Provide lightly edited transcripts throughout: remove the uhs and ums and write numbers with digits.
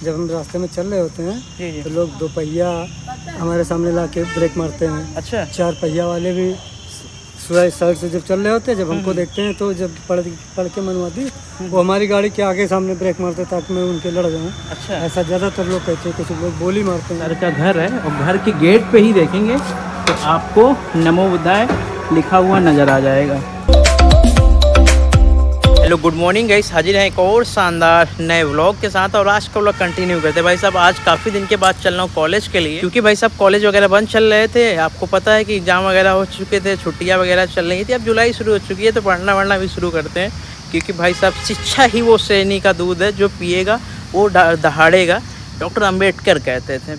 जब हम रास्ते में चल रहे होते हैं जी जी। तो लोग दो पहिया हमारे सामने ला के ब्रेक मारते हैं। अच्छा। चार पहिया वाले भी साइड से जब चल रहे होते हैं, जब हमको देखते हैं तो जब पढ़ के मनवादी वो हमारी गाड़ी के आगे सामने ब्रेक मारते हैं ताकि मैं उनके लड़ जाऊँ। अच्छा। ऐसा ज़्यादातर लोग कहते हैं, कुछ लोग बोली मारते हैं। सर का घर है और घर के गेट पे ही देखेंगे तो आपको नमो बुद्धाय लिखा हुआ नज़र आ जाएगा। हेलो गुड मॉर्निंग गाइस, हाजिर हैं एक और शानदार नए व्लॉग के साथ। और आज का व्लॉग कंटिन्यू करते हैं। भाई साहब आज काफ़ी दिन के बाद चल रहा हूँ कॉलेज के लिए, क्योंकि भाई साहब कॉलेज वगैरह बंद चल रहे थे। आपको पता है कि एग्जाम वगैरह हो चुके थे, छुट्टियाँ वगैरह चल रही थी। अब जुलाई शुरू हो चुकी है तो पढ़ना वढ़ना भी शुरू करते हैं, क्योंकि भाई साहब शिक्षा ही वो श्रेणी का दूध है जो पिएगा वो दहाड़ेगा, डॉक्टर अम्बेडकर कहते थे,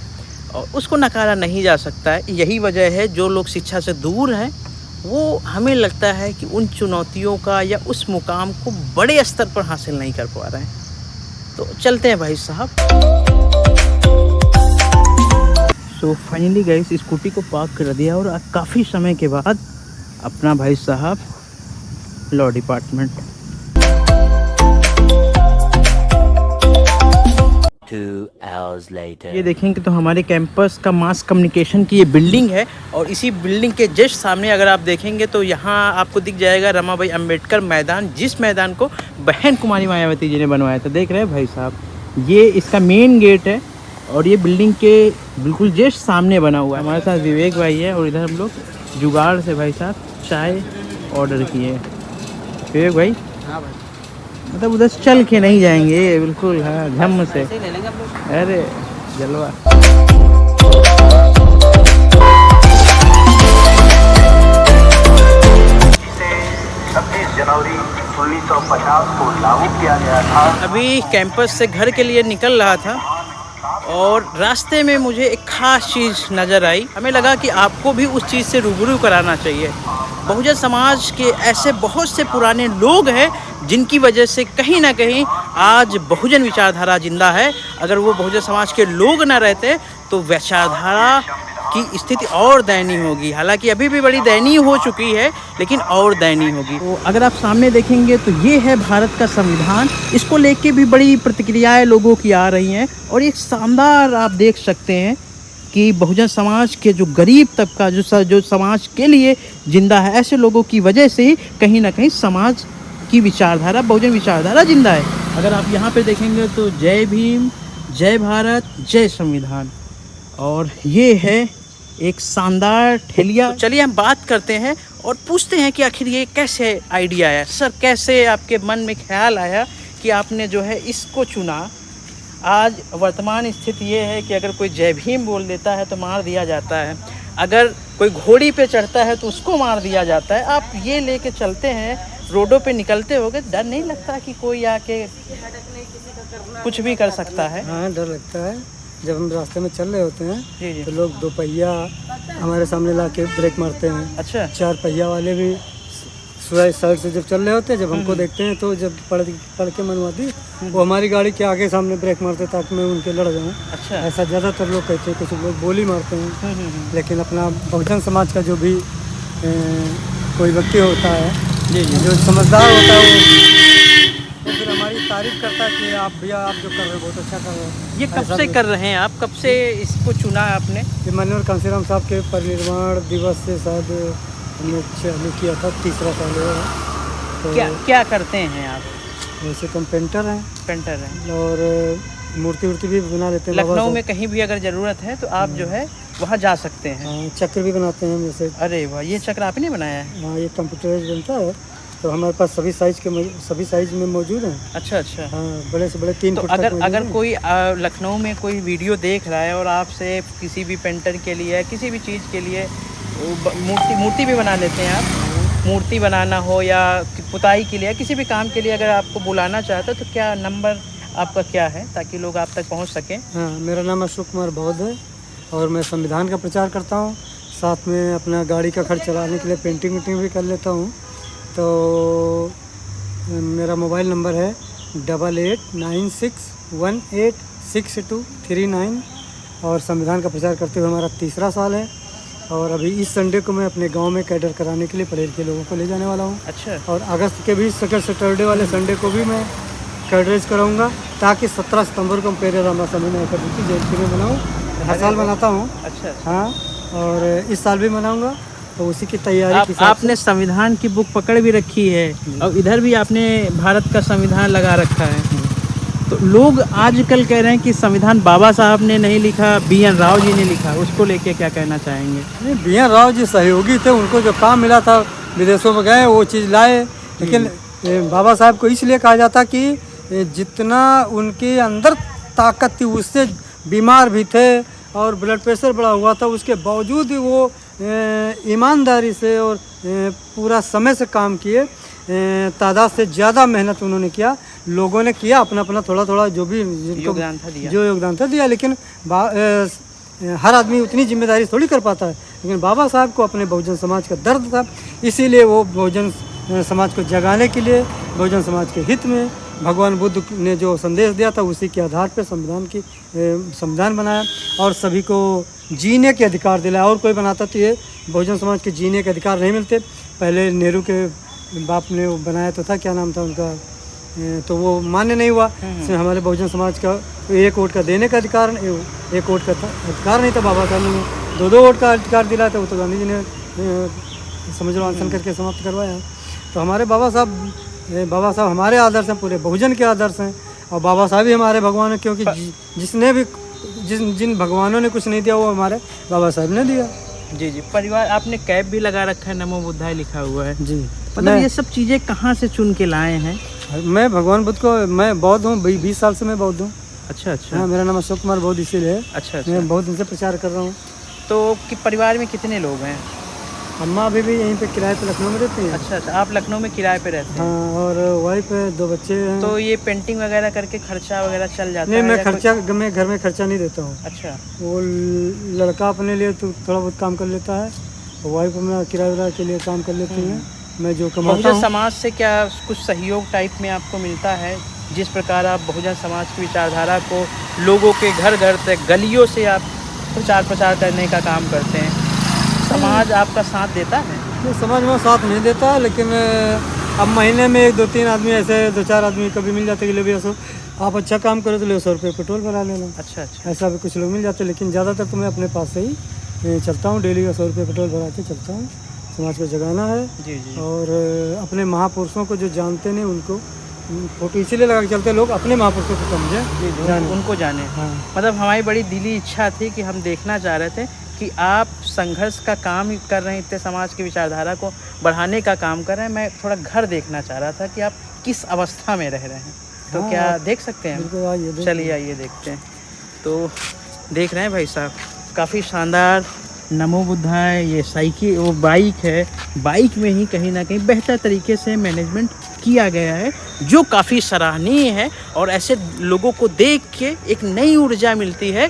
और उसको नकारा नहीं जा सकता है। यही वजह है जो लोग शिक्षा से दूर हैं वो हमें लगता है कि उन चुनौतियों का या उस मुकाम को बड़े स्तर पर हासिल नहीं कर पा रहे हैं। तो चलते हैं भाई साहब। सो फाइनली गाइस स्कूटी को पार्क कर दिया और काफ़ी समय के बाद अपना भाई साहब लॉ डिपार्टमेंट। 2 hours later. ये देखेंगे तो हमारे कैंपस का मास कम्युनिकेशन की ये बिल्डिंग है, और इसी बिल्डिंग के जस्ट सामने अगर आप देखेंगे तो यहाँ आपको दिख जाएगा रमाबाई अंबेडकर मैदान, जिस मैदान को बहन कुमारी मायावती जी ने बनवाया था। देख रहे हैं भाई साहब, ये इसका मेन गेट है और ये बिल्डिंग के बिल्कुल जस्ट सामने बना हुआ है। हमारे साथ विवेक भाई है और इधर हम लोग जुगाड़ से भाई साहब चाय ऑर्डर किए। विवेक भाई, हाँ भाई, मतलब उधर से चल के नहीं जाएंगे बिल्कुल, हाँ झम से। अरे जलवा। 26 जनवरी 1950 को लागू किया गया था। अभी कैंपस से घर के लिए निकल रहा था और रास्ते में मुझे एक खास चीज़ नज़र आई। हमें लगा कि आपको भी उस चीज़ से रूबरू कराना चाहिए। बहुजन समाज के ऐसे बहुत से पुराने लोग हैं जिनकी वजह से कहीं ना कहीं आज बहुजन विचारधारा जिंदा है। अगर वो बहुजन समाज के लोग ना रहते तो विचारधारा की स्थिति और दयनीय होगी। हालांकि अभी भी बड़ी दयनीय हो चुकी है, लेकिन और दयनीय होगी। तो अगर आप सामने देखेंगे तो ये है भारत का संविधान। इसको लेके भी बड़ी प्रतिक्रियाएं लोगों की आ रही हैं, और एक शानदार आप देख सकते हैं कि बहुजन समाज के जो गरीब तबका जो समाज के लिए जिंदा है, ऐसे लोगों की वजह से ही कहीं ना कहीं समाज की विचारधारा, बहुजन विचारधारा जिंदा है। अगर आप यहाँ पे देखेंगे तो जय भीम, जय भारत, जय संविधान, और ये है एक शानदार ठेलिया। तो चलिए हम बात करते हैं और पूछते हैं कि आखिर ये कैसे आइडिया आया। सर, कैसे आपके मन में ख्याल आया कि आपने जो है इसको चुना। आज वर्तमान स्थिति ये है कि अगर कोई जय भीम बोल देता है तो मार दिया जाता है, अगर कोई घोड़ी पे चढ़ता है तो उसको मार दिया जाता है। आप ये लेके चलते हैं, रोडों पे निकलते होगे, डर नहीं लगता कि कोई आके कुछ भी कर सकता है? हाँ, डर लगता है। जब हम रास्ते में चल रहे होते हैं जी जी। तो लोग दो पहिया हमारे सामने ला के ब्रेक मारते हैं। अच्छा। चार पहिया वाले भी साइड से जब चल रहे होते हैं, जब हमको देखते हैं तो जब पढ़ के मनवादी वो हमारी गाड़ी के आगे सामने ब्रेक मारते हैं ताकि मैं उनके लड़ जाऊँ। अच्छा। ऐसा ज़्यादातर लोग कहते हैं, कुछ लोग बोली मारते हैं। लेकिन अपना बहुजन समाज का जो भी कोई व्यक्ति होता है, जी जी, जो समझदार होता है वो फिर हमारी तारीफ करता है कि आप भैया आप जो कर रहे हो बहुत अच्छा कर रहे हो। ये कब से कर रहे हैं आप? कब से इसको चुना आपने? ये माननीय कांसीराम साहब के परिनिर्वाण दिवस से शायद हमने चालू किया था, तीसरा साल है। तो क्या करते हैं आप? वैसे तो हम पेंटर हैं। पेंटर हैं और मूर्ति वूर्ति भी बना लेते हैं। लखनऊ में कहीं भी अगर ज़रूरत है तो आप जो है वहाँ जा सकते हैं। चक्र भी बनाते हैं जैसे। अरे वाह, ये चक्र आपने बनाया है? हाँ, ये कंप्यूटराइज बनता है, तो हमारे पास सभी साइज में मौजूद हैं। अच्छा अच्छा। हाँ, बड़े से बड़े 3 फुट तक। अगर कोई लखनऊ में कोई वीडियो देख रहा है और आपसे किसी भी पेंटर के लिए, किसी भी चीज़ के लिए मूर्ति भी बना लेते हैं आप, मूर्ति बनाना हो या पुताई के लिए, किसी भी काम के लिए अगर आपको बुलाना चाहते हो तो क्या नंबर आपका क्या है ताकि लोग आप तक पहुंच सकें? हाँ, मेरा नाम अशोक कुमार बौद्ध है और मैं संविधान का प्रचार करता हूं। साथ में अपना गाड़ी का खर्च चलाने के लिए पेंटिंग वीटिंग भी कर लेता हूं। तो मेरा मोबाइल नंबर है 8896186239, और संविधान का प्रचार करते हुए हमारा तीसरा साल है। और अभी इस संडे को मैं अपने गांव में कैडर कराने के लिए परेड के लोगों को ले जाने वाला हूं। अच्छा। और अगस्त के भी सेकंड सैटरडे वाले संडे को भी मैं कवरेज कराऊंगा, ताकि 17 सितंबर को हम पेरे रामा समूह की जयंती में मनाऊँ। हर साल मनाता हूँ। अच्छा। हाँ, और इस साल भी मनाऊंगा, तो उसी की तैयारी के साथ आपने संविधान की बुक पकड़ भी रखी है और इधर भी आपने भारत का संविधान लगा रखा है। तो लोग आजकल कह रहे हैं कि संविधान बाबा साहब ने नहीं लिखा, BN राव जी ने लिखा, उसको लेके क्या कहना चाहेंगे? नहीं, BN राव जी सहयोगी थे, उनको जो काम मिला था विदेशों में गए वो चीज़ लाए। लेकिन बाबा साहब को इसलिए कहा जाता कि जितना उनके अंदर ताकत थी, उससे बीमार भी थे और ब्लड प्रेशर बढ़ा हुआ था, उसके बावजूद भी वो ईमानदारी से और पूरा समय से काम किए। तादाद से ज़्यादा मेहनत उन्होंने किया, लोगों ने किया अपना अपना थोड़ा थोड़ा जो भी योगदान था दिया। जो योगदान था दिया, लेकिन हर आदमी उतनी जिम्मेदारी थोड़ी कर पाता है। लेकिन बाबा साहब को अपने बहुजन समाज का दर्द था, इसीलिए वो बहुजन समाज को जगाने के लिए, बहुजन समाज के हित में भगवान बुद्ध ने जो संदेश दिया था उसी के आधार पर संविधान बनाया और सभी को जीने के अधिकार दिलाया। और कोई बनाता तो ये बहुजन समाज के जीने के अधिकार नहीं मिलते। पहले नेहरू के बाप ने वो बनाया तो था, क्या नाम था उनका, तो वो मान्य नहीं हुआ। हमारे बहुजन समाज का एक वोट का देने का अधिकार, एक वोट का अधिकार नहीं था। बाबा साहब ने 2 वोट का अधिकार दिलाया था, वो तो गांधी जी ने समझ लो अनशन करके समाप्त करवाया। तो हमारे बाबा साहब हमारे आदर्श हैं, पूरे बहुजन के आदर्श हैं। और बाबा साहब ही हमारे भगवान हैं, क्योंकि जिसने भी जिन भगवानों ने कुछ नहीं दिया वो हमारे बाबा साहब ने दिया। जी जी। परिवार, आपने कैप भी लगा रखा है, नमो बुद्धाय लिखा हुआ है जी। मतलब ये सब चीज़ें कहाँ से चुन के लाए हैं? मैं भगवान बुद्ध को, मैं बौद्ध हूँ, 20 साल से मैं बौद्ध हूँ। अच्छा अच्छा। हाँ, मेरा नाम अशोक कुमार बौद्ध इसीलिए है। अच्छा अच्छा। मैं बहुत दिन से प्रचार कर रहा हूँ। तो कि परिवार में कितने लोग हैं? अम्मा अभी भी यहीं पे किराए पे लखनऊ में रहती हैं। अच्छा अच्छा। आप लखनऊ में किराए पे रहते हैं? हाँ, और वाइफ है, 2 बच्चे हैं। तो ये पेंटिंग वगैरह करके खर्चा वगैरह चल जाता नहीं, है? मैं खर्चा मैं घर में खर्चा नहीं देता हूँ। अच्छा। वो लड़का अपने लिए तो थोड़ा बहुत काम कर लेता है, वाइफ अपना किराए के लिए काम कर लेती है। मैं जो कमाता बहुजन हूँ। समाज से क्या कुछ सहयोग टाइप में आपको मिलता है? जिस प्रकार आप बहुजन समाज की विचारधारा को लोगों के घर घर तक, गलियों से आप प्रचार करने का काम करते हैं, समाज आपका साथ देता है? समाज में साथ नहीं देता, लेकिन अब महीने में 1-2-3 आदमी ऐसे 2-4 आदमी कभी मिल जाते कि ले भैया आप अच्छा काम करो तो ले 100 रुपये पेट्रोल भरा लेना। अच्छा अच्छा। ऐसा भी कुछ लोग मिल जाते, लेकिन ज़्यादातर तो मैं अपने पास से ही चलता हूँ। डेली का 100 रुपये पेट्रोल भरा के चलता हूँ। समाज को जगाना है। जी जी। और अपने महापुरुषों को जो जानते नहीं उनको फोटो इसीलिए लगा के चलते हैं, लोग अपने महापुरुषों को समझें, उनको जाने। हाँ। मतलब हमारी बड़ी दिली इच्छा थी कि हम देखना चाह रहे थे कि आप संघर्ष का काम ही कर रहे हैं, इतने समाज की विचारधारा को बढ़ाने का काम कर रहे हैं। मैं थोड़ा घर देखना चाह रहा था कि आप किस अवस्था में रह रहे हैं। तो हाँ, क्या देख सकते हैं? चलिए आइए देखते हैं। तो देख रहे हैं भाई साहब, काफ़ी शानदार नमो बुद्धाय, ये साइकिल, वो बाइक है, बाइक में ही कहीं ना कहीं बेहतर तरीके से मैनेजमेंट किया गया है, जो काफ़ी सराहनीय है। और ऐसे लोगों को देख के एक नई ऊर्जा मिलती है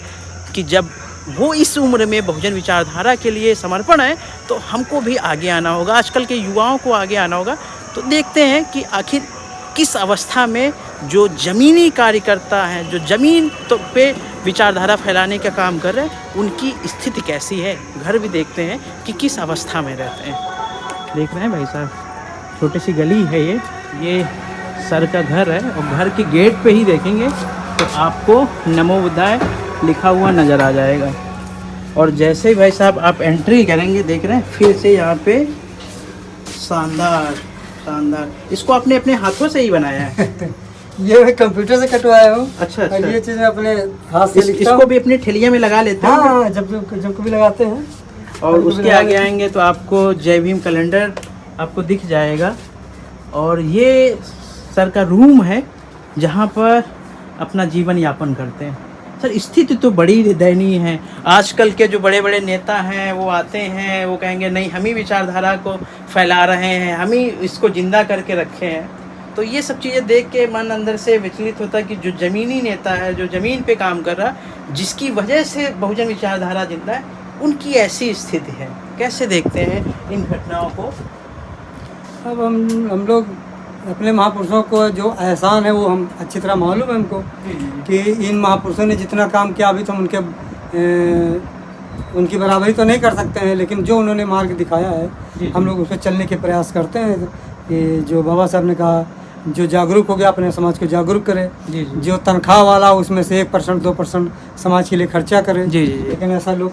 कि जब वो इस उम्र में बहुजन विचारधारा के लिए समर्पण है तो हमको भी आगे आना होगा, आजकल के युवाओं को आगे आना होगा। तो देखते हैं कि आखिर किस अवस्था में जो ज़मीनी कार्यकर्ता हैं, जो ज़मीन तो पे विचारधारा फैलाने का काम कर रहे हैं, उनकी स्थिति कैसी है। घर भी देखते हैं कि किस अवस्था में रहते हैं। देख रहे हैं भाई साहब, छोटी सी गली है ये सर का घर है और घर के गेट पे ही देखेंगे तो आपको नमो बुद्धाय लिखा हुआ नज़र आ जाएगा। और जैसे ही भाई साहब आप एंट्री करेंगे, देख रहे हैं फिर से यहाँ पे शानदार, इसको आपने अपने हाथों से ही बनाया है? ये मैं कंप्यूटर से कटवाया हूँ। अच्छा अच्छा। ये चीज़ मैं अपने हाथ से लिखता हूँ। इसको भी अपने ठेलिया में लगा लेते हैं? हाँ, जब कभी लगाते हैं। और उसके आगे आएंगे तो आपको जय भीम कैलेंडर आपको दिख जाएगा। और ये सर का रूम है जहाँ पर अपना जीवन यापन करते हैं। सर, स्थिति तो बड़ी दयनीय है। आजकल के जो बड़े बड़े नेता हैं वो आते हैं, वो कहेंगे नहीं हम ही विचारधारा को फैला रहे हैं, हम ही इसको जिंदा करके रखे हैं। तो ये सब चीज़ें देख के मन अंदर से विचलित होता है कि जो ज़मीनी नेता है, जो ज़मीन पे काम कर रहा है, जिसकी वजह से बहुजन विचारधारा जिंदा है, उनकी ऐसी स्थिति है। कैसे देखते हैं इन घटनाओं को? अब हम लोग अपने महापुरुषों को जो एहसान है वो हम अच्छी तरह मालूम है हमको कि इन महापुरुषों ने जितना काम किया, अभी तो हम उनकी बराबरी तो नहीं कर सकते हैं, लेकिन जो उन्होंने मार्ग दिखाया है हम लोग उस पर चलने के प्रयास करते हैं। कि जो बाबा साहब ने कहा जो जागरूक हो गया अपने समाज को जागरूक करे। जी जी जो तनख्वाह वाला उसमें से 1% 2% समाज के लिए खर्चा करे। जी जी जी। लेकिन ऐसा लोग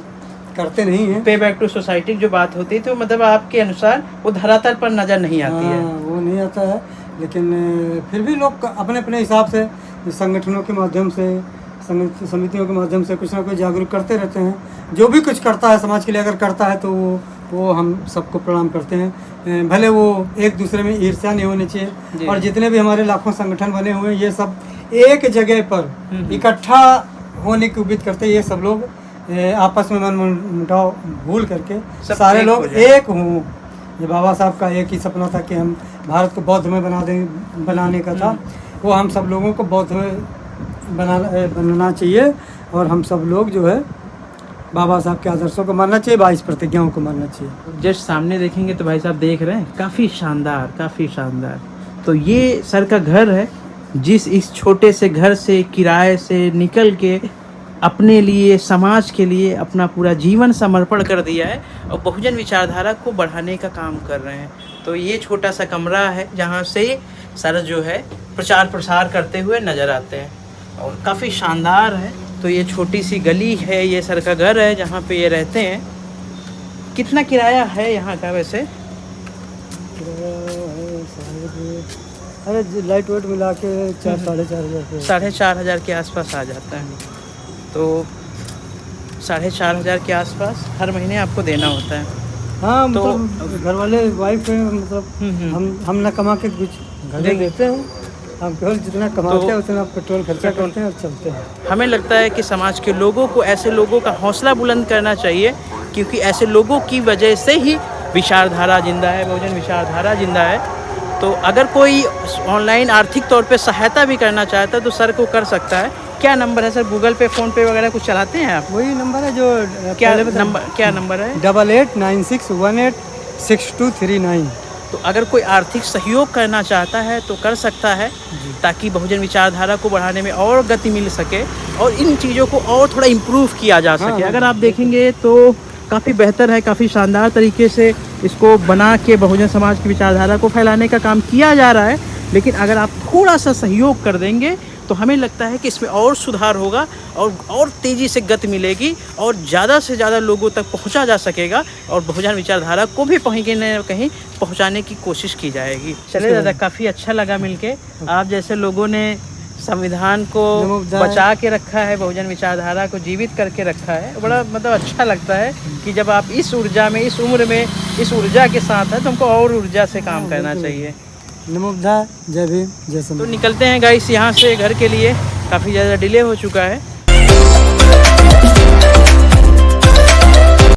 करते नहीं हैं। पे बैक टू सोसाइटी जो बात होती है तो मतलब आपके अनुसार वो धरातल पर नज़र नहीं आती है। हाँ, वो नहीं आता है, लेकिन फिर भी लोग अपने अपने हिसाब से संगठनों के माध्यम से, समितियों के माध्यम से कुछ ना कुछ जागरूक करते रहते हैं। जो भी कुछ करता है समाज के लिए अगर करता है तो वो हम सबको प्रणाम करते हैं। भले वो एक दूसरे में ईर्ष्या नहीं होनी चाहिए। और जितने भी हमारे लाखों संगठन बने हुए हैं ये सब एक जगह पर इकट्ठा होने की उम्मीद करते हैं। ये सब लोग आपस में मन मुटाव भूल करके सारे लोग एक हों। ये बाबा साहब का एक ही सपना था कि हम भारत को बौद्ध में बनाने का था। वो हम सब लोगों को बौद्ध में बनाना चाहिए। और हम सब लोग जो है बाबा साहब के आदर्शों को मानना चाहिए, 22 प्रतिज्ञाओं को मानना चाहिए। जस्ट सामने देखेंगे तो भाई साहब देख रहे हैं, काफ़ी शानदार, काफ़ी शानदार। तो ये सर का घर है, जिस इस छोटे से घर से किराए से निकल के अपने लिए, समाज के लिए अपना पूरा जीवन समर्पण कर दिया है और बहुजन विचारधारा को बढ़ाने का काम कर रहे हैं। तो ये छोटा सा कमरा है जहाँ से सर जो है प्रचार प्रसार करते हुए नज़र आते हैं और काफ़ी शानदार है। तो ये छोटी सी गली है, ये सर का घर है जहाँ पे ये रहते हैं। कितना किराया है यहाँ का वैसे? अरे लाइट वाइट मिला के 4-4.5 हज़ार 4,500 के आसपास आ जाता है। तो 4,500 के आसपास हर महीने आपको देना होता है। हाँ, तो मतलब घर वाले वाइफ है, मतलब हम ना कमा के कुछ घर देते हैं। हम केवल जितना कमाते हैं उतना पेट्रोल खर्चा करते हैं और चलते हैं। हमें लगता है कि समाज के लोगों को, ऐसे लोगों का हौसला बुलंद करना चाहिए, क्योंकि ऐसे लोगों की वजह से ही विचारधारा जिंदा है, बहुजन विचारधारा जिंदा है। तो अगर कोई ऑनलाइन आर्थिक तौर पे सहायता भी करना चाहता है तो सर को कर सकता है। क्या नंबर है सर? गूगल पे, फ़ोन पे वगैरह कुछ चलाते हैं आप? वही नंबर है जो क्या नंबर है? 8896186239। तो अगर कोई आर्थिक सहयोग करना चाहता है तो कर सकता है, ताकि बहुजन विचारधारा को बढ़ाने में और गति मिल सके और इन चीज़ों को और थोड़ा इम्प्रूव किया जा सके। अगर आप देखेंगे तो काफ़ी बेहतर है, काफ़ी शानदार तरीके से इसको बना के बहुजन समाज की विचारधारा को फैलाने का काम किया जा रहा है। लेकिन अगर आप थोड़ा सा सहयोग कर देंगे तो हमें लगता है कि इसमें और सुधार होगा और तेज़ी से गति मिलेगी और ज़्यादा से ज़्यादा लोगों तक पहुंचा जा सकेगा और बहुजन विचारधारा को भी कहीं न कहीं पहुंचाने की कोशिश की जाएगी। चलिए दादा, काफ़ी अच्छा लगा मिलके। आप जैसे लोगों ने संविधान को बचा के रखा है, बहुजन विचारधारा को जीवित करके रखा है, बड़ा मतलब अच्छा लगता है कि जब आप इस ऊर्जा में, इस उम्र में, इस ऊर्जा के साथ है तो हमको और ऊर्जा से काम करना चाहिए। नमो बुद्धाय, जय भीम, जय संविधान। तो निकलते हैं गाइस यहाँ से घर के लिए, काफ़ी ज़्यादा डिले हो चुका है।